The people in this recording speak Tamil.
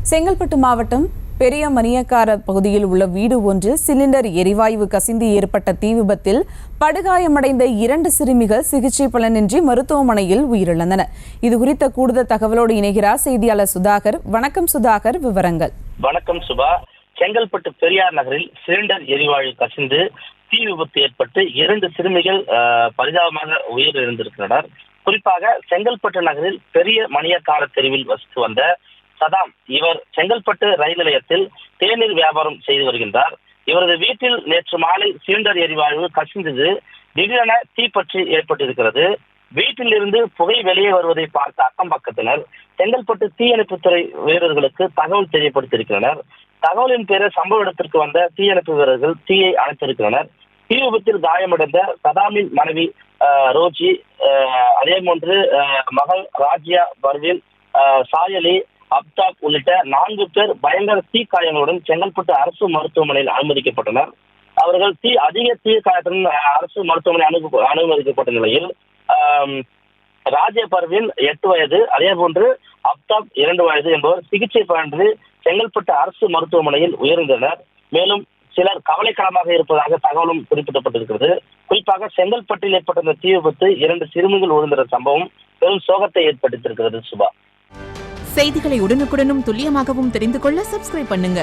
செங்கல்பட்டு மாவட்டம் பெரிய மணியக்கார பகுதியில் உள்ள வீடு ஒன்றில் சிலிண்டர் எரிவாயு கசிந்து ஏற்பட்ட தீ விபத்தில் படுகாயமடைந்த 2 சிறுமிகள் சிகிச்சை பலனின்றி மருத்துவமனையில் உயிரிழந்தனர். இதுகுறித்த கூடுதல் தகவலோடு இணைகிறார் செய்தியாளர் சுதாகர். வணக்கம் சுதாகர், விவரங்கள். வணக்கம் சுபா. செங்கல்பட்டு பெரியார் நகரில் சிலிண்டர் எரிவாயு கசிந்து தீ விபத்து ஏற்பட்டு 2 சிறுமிகள் பரிதாபமாக உயிரிழந்திருக்கின்றனர். குறிப்பாக செங்கல்பட்டு நகரில் பெரிய மணியக்கார தெருவில் வசித்து வந்த சதாம், இவர் செங்கல்பட்டு ரயில் நிலையத்தில் தேநீர் வியாபாரம் செய்து வருகின்றார். இவரது வீட்டில் நேற்று மாலை சிலிண்டர் எரிவாயு கசிந்தது திடீரென தீப்பற்றி ஏற்பட்டிருக்கிறது. வீட்டில் இருந்து புகை வெளியே வருவதை பார்த்த அக்கம் பக்கத்தினர் செங்கல்பட்டு தீயணைப்புத்துறை வீரர்களுக்கு தகவல் தெரியப்படுத்தியிருக்கிறனர். தகவலின் பேரில் சம்பவ இடத்திற்கு வந்த தீயணைப்பு வீரர்கள் தீயை அணைத்திருக்கிறனர். தீ விபத்தில் காயமடைந்த சதாமின் மனைவி ரோஜி, அதே போன்று மகள் ராஜ்யா பர்வீன், சாயலி, அப்தாப் உள்ளிட்ட 4 பேர் பயங்கர தீக்காயங்களுடன் செங்கல்பட்டு அரசு மருத்துவமனையில் அனுமதிக்கப்பட்டனர். அவர்கள் அதிக தீக்காயத்துடன் அரசு மருத்துவமனை அனுமதிக்கப்பட்ட நிலையில் ராஜ்யா பர்வீன் 8 வயது, அதே போன்று அப்தாப் 2 வயது என்பவர் சிகிச்சை பலனின்றி செங்கல்பட்டு அரசு மருத்துவமனையில் உயிரிழந்தனர். மேலும் சிலர் கவலைக்கிடமாக இருப்பதாக தகவலும் குறிப்பிடப்பட்டிருக்கிறது. குறிப்பாக செங்கல்பட்டில் ஏற்பட்ட இந்த தீ விபத்து 2 சிறுமிகள் உயிரிழந்த சம்பவம் பெரும் சோகத்தை ஏற்படுத்தியிருக்கிறது. சுபா, செய்திகளை உடனுக்குடனும் துல்லியமாகவும் தெரிந்து கொள்ள சப்ஸ்கிரைப் பண்ணுங்க.